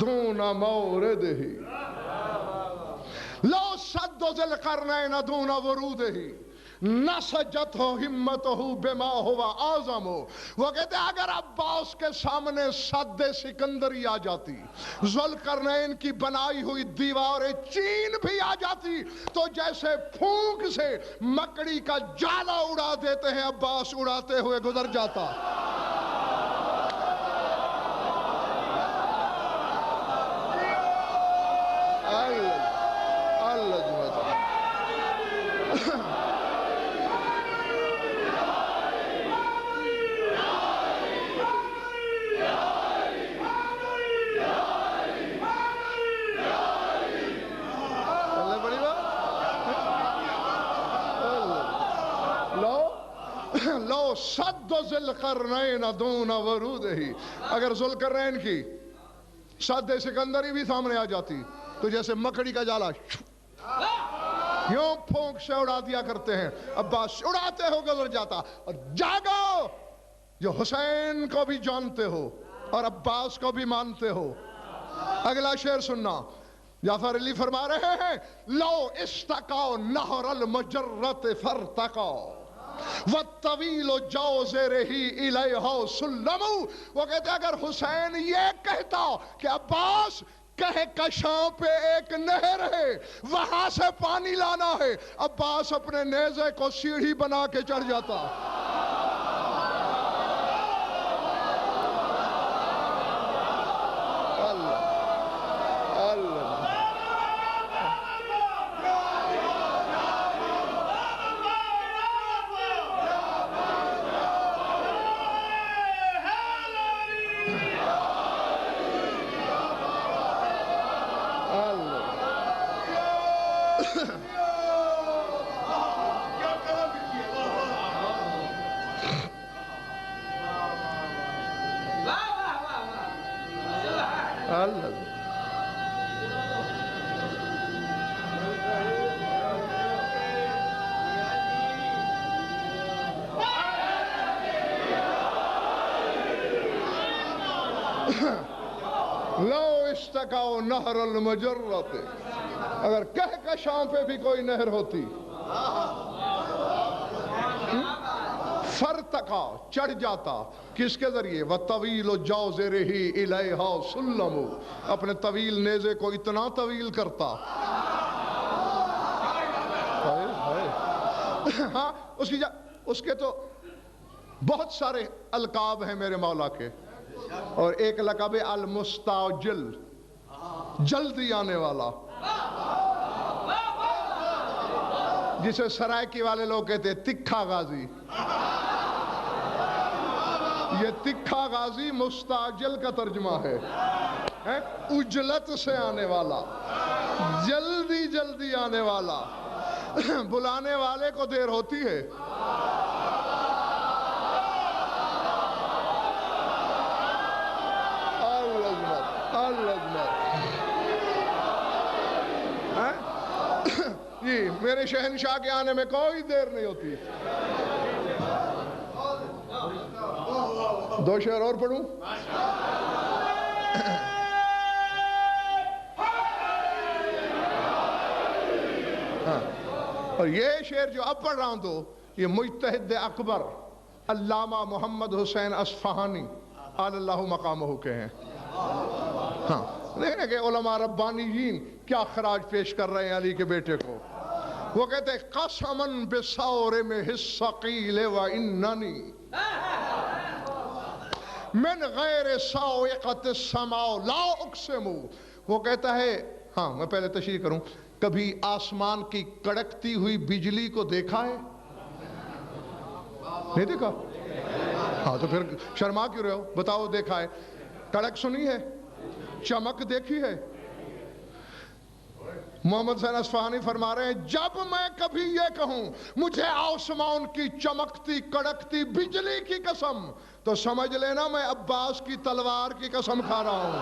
دون موردہ, لو صد ذی القرنین دون ورودہ نسجت ہمتہ بما ہوا اعظم. وہ کہتے ہیں اگر عباس کے سامنے سد سکندری آ جاتی, ذوالقرنین کی بنائی ہوئی دیوار چین بھی آ جاتی, تو جیسے پھونک سے مکڑی کا جالا اڑا دیتے ہیں عباس اڑاتے ہوئے گزر جاتا. لو صد ذی القرنین دون ورودہ, اگر ذوالقرنین کی سد سکندری بھی سامنے آ جاتی تو جیسے مکڑی کا جالا یوں پھونک سے اڑا دیا کرتے ہیں, عباس اڑاتے ہو گزر جاتا. اور جاگو جو حسین کو بھی جانتے ہو اور عباس کو بھی مانتے ہو. اگلا شعر سننا, جعفر علی فرما رہے ہیں لو استقاء نہر المجرۃ فارتقاء والطویل جوزرہ الیہا سلم. وہ کہتے ہیں اگر حسین یہ کہتا کہ عباس کہکشاں پہ ایک نہر ہے وہاں سے پانی لانا ہے, عباس اپنے نیزے کو سیڑھی بنا کے چڑھ جاتا. لو استقاء نہر المجرۃ, اگر کہکشاں پہ بھی کوئی نہر ہوتی, فرتقا چڑھ جاتا, کس کے ذریعے؟ وَالطَّوِيلُ جَوْزِرِهِ إِلَيْهَا سُلَّمُ, اپنے طویل نیزے کو اتنا طویل کرتا. ہاں اس کے تو بہت سارے القاب ہیں میرے مولا کے, اور ایک لقب المستعجل, جلدی آنے والا, جسے سرائکی والے لوگ کہتے ہیں تکھا غازی. یہ تکھا غازی مستعجل کا ترجمہ ہے, اجلت سے آنے والا, جلدی جلدی آنے والا. بلانے والے کو دیر ہوتی ہے, جی میرے شہنشاہ کے آنے میں کوئی دیر نہیں ہوتی. دو شعر اور پڑھوں. اور یہ شعر جو اب پڑھ رہا ہوں تو یہ مجتہد اکبر علامہ محمد حسین اصفہانی علی اللہ مقامہ کے ہیں. ہاں دیکھیں کہ علماء ربانیین کیا خراج پیش کر رہے ہیں علی کے بیٹے کو. وہ کہتے ہیں قسماً بثورم الثقیل و اننی من غیر ساوقت السماء لا اقسم. وہ کہتا ہے ہاں میں پہلے تشریح کروں, کبھی آسمان کی کڑکتی ہوئی بجلی کو دیکھا ہے؟ نہیں دیکھا؟ ہاں تو پھر شرما کیوں رہے ہو؟ بتاؤ دیکھا ہے؟ کڑک سنی ہے؟ چمک دیکھی ہے؟ محمد حسین اصفہانی فرما رہے ہیں جب میں کبھی یہ کہوں مجھے آسمان کی چمکتی کڑکتی بجلی کی قسم, تو سمجھ لینا میں عباس کی تلوار کی قسم کھا رہا ہوں.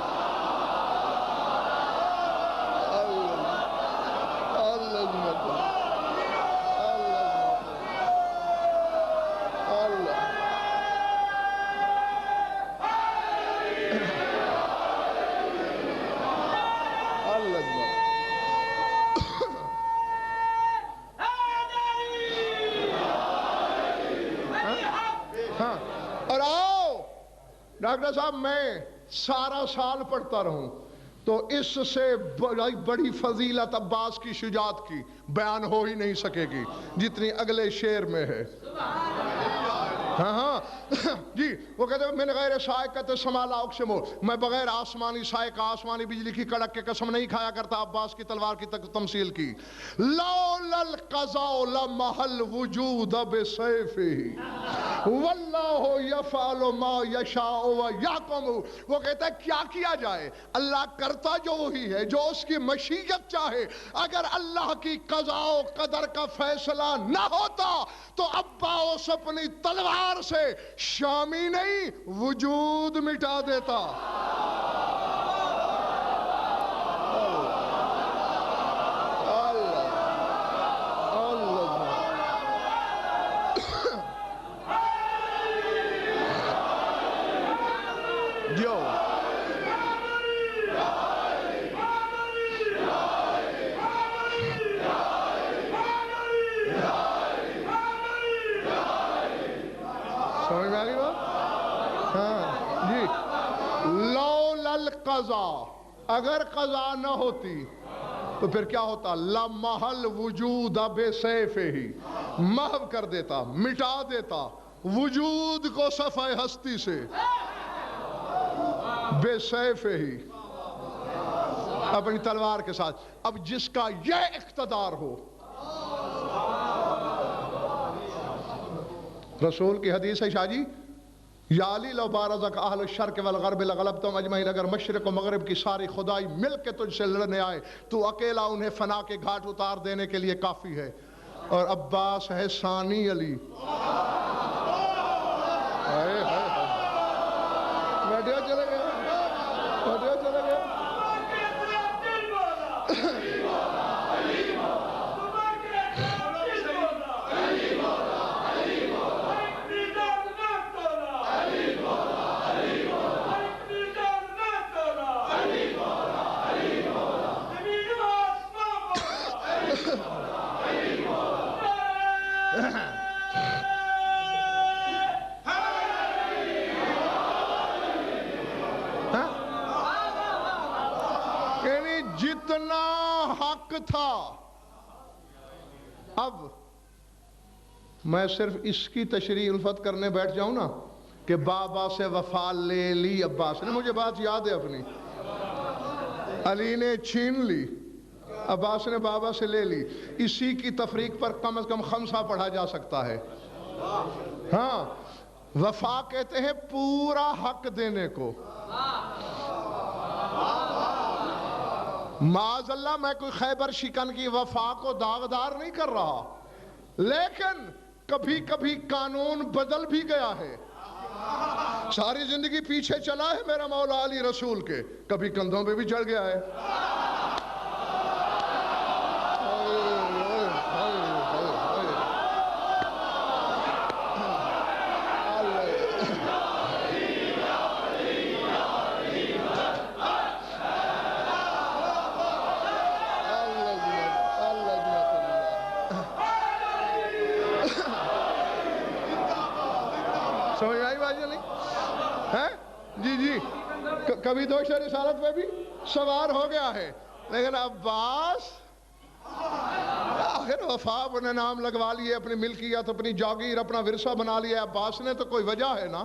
ڈاکٹر صاحب میں سارا سال پڑھتا رہوں تو اس سے بڑی فضیلت عباس کی شجاعت کی بیان ہو ہی نہیں سکے گی جتنی اگلے شعر میں ہے. ہاں ہاں جی وہ کہتے ہیں من غیر سائقۃ السماء لا اقسم, میں بغیر آسمانی سائقہ آسمانی بجلی کی کڑک کے قسم نہیں کھایا کرتا. عباس کی تلوار کی تمثیل کی. لولا القضاء لمحى الوجود بسيفه واللہ یفعل ما یشاء ویحکم. وہ کہتا ہے کیا جائے, اللہ کرتا جو وہی ہے جو اس کی مشیت چاہے. اگر اللہ کی قضاء و قدر کا فیصلہ نہ ہوتا تو عباس اپنی تلوار سے شامی نہیں وجود مٹا دیتا. اگر قضا نہ ہوتی تو پھر کیا ہوتا؟ لمحل وجود بسیفہ ہی, محو کر دیتا, مٹا دیتا وجود کو صفحہ ہستی سے بسیفہ ہی, اپنی تلوار کے ساتھ. اب جس کا یہ اقتدار ہو, رسول کی حدیث ہے شاہ جی, یا علی لو بارزک اہل الشرق والغرب لغلبتم اجمعین, اگر مشرق و مغرب کی ساری خدائی مل کے تجھ سے لڑنے آئے تو اکیلا انہیں فنا کے گھاٹ اتار دینے کے لیے کافی ہے. اور عباس ہے ثانی علی. بیٹھے چلے گئے, بیٹھے چلے گئے. جتنا حق تھا. اب میں صرف اس کی تشریح الفت کرنے بیٹھ جاؤں نا کہ بابا سے وفا لے لی عباس نے, مجھے بات یاد ہے اپنی, علی نے چھین لی, عباس نے بابا سے لے لی. اسی کی تفریق پر کم از کم خمسہ پڑھا جا سکتا ہے. ہاں وفا کہتے ہیں پورا حق دینے کو. معاذ اللہ میں کوئی خیبر شکن کی وفا کو داغدار نہیں کر رہا, لیکن کبھی کبھی قانون بدل بھی گیا ہے. ساری زندگی پیچھے چلا ہے میرا مولا علی رسول کے, کبھی کندھوں پہ بھی چڑھ گیا ہے. سمجھ میں آئی بات یا نہیں ہے؟ جی جی کبھی دوش رسالت پہ بھی سوار ہو گیا ہے، لیکن عباس آخر وفا اپنے نام لگوا لیے، اپنی ملکیت، اپنی جاگیر، اپنا ورثہ بنا لیا. عباس نے تو کوئی وجہ ہے نا.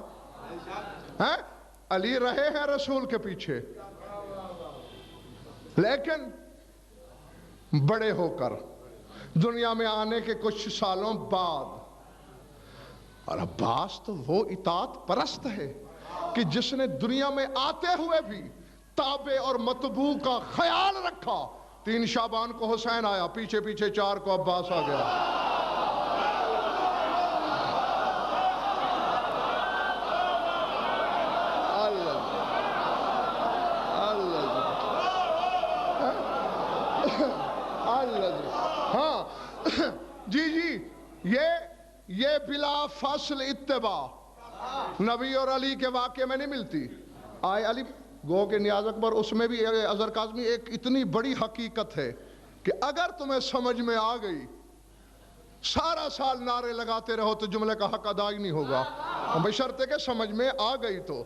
علی رہے ہیں رسول کے پیچھے، لیکن بڑے ہو کر دنیا میں آنے کے کچھ سالوں بعد. اور عباس تو وہ اطاعت پرست ہے کہ جس نے دنیا میں آتے ہوئے بھی تابع اور متبوع کا خیال رکھا. 3 شعبان کو حسین آیا، پیچھے پیچھے 4 کو عباس آ گیا. ہاں جی جی یہ بلا فصل اتباع نبی اور علی کے واقعے میں نہیں ملتی. آئے علی گو کہ نیاز اکبر، اس میں بھی اظہر کاظمی ایک اتنی بڑی حقیقت ہے کہ اگر تمہیں سمجھ میں آ گئی، سارا سال نعرے لگاتے رہو تو جملے کا حق ادا ہی نہیں ہوگا، بشرطے کہ سمجھ میں آ گئی تو.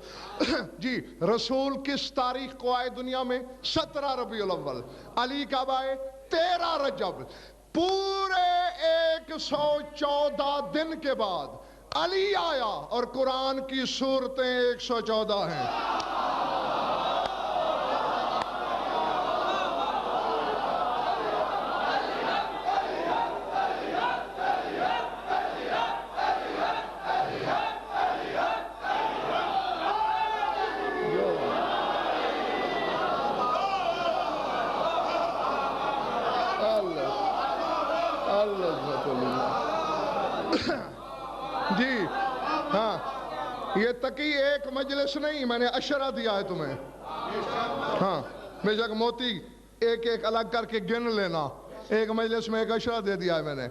جی رسول کس تاریخ کو آئے دنیا میں؟ 17 ربیع الاول. علی کب آئے؟ 13 رجب. پورے 114 دن کے بعد علی آیا اور قرآن کی سورتیں 114 ہیں. جی ہاں یہ تقی ایک مجلس نہیں، میں نے اشرہ دیا ہے تمہیں. ہاں بے شک موتی ایک ایک الگ کر کے گن لینا، ایک مجلس میں ایک اشرہ دے دیا ہے میں نے.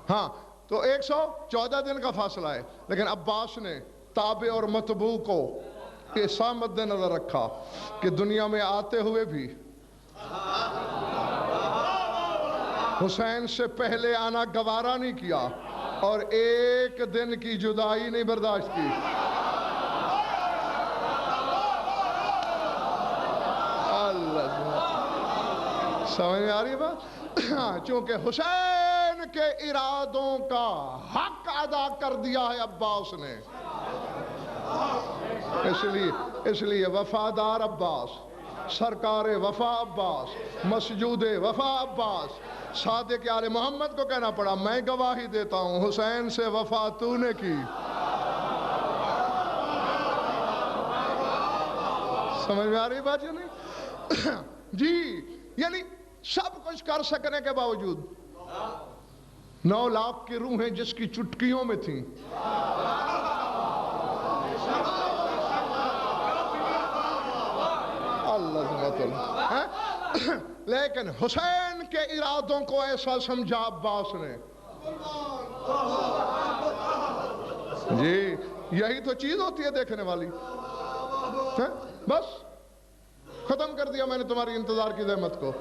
ہاں تو 114 دن کا فاصلہ ہے، لیکن عباس نے تابع اور متبوع کو ایسا مد نظر رکھا کہ دنیا میں آتے ہوئے بھی حسین سے پہلے آنا گوارا نہیں کیا اور ایک دن کی جدائی نہیں برداشت کی. اللہ سمجھ میں آ رہی ہے بات؟ چونکہ حسین کے ارادوں کا حق ادا کر دیا ہے عباس نے، اس لیے وفادار عباس، سرکار وفا عباس، مسجود وفا عباس، صادق آل محمد کو کہنا پڑا میں گواہی دیتا ہوں حسین سے وفا تو نے کی. سمجھ میں آ رہی بات یا نہیں؟ جی یعنی سب کچھ کر سکنے کے باوجود 9 لاکھ کی روحیں جس کی چٹکیوں میں تھیں. لیکن حسین کے ارادوں کو ایسا سمجھا عباس نے. جی یہی تو چیز ہوتی ہے دیکھنے والی. بس ختم کر دیا میں نے تمہاری انتظار کی زحمت کو.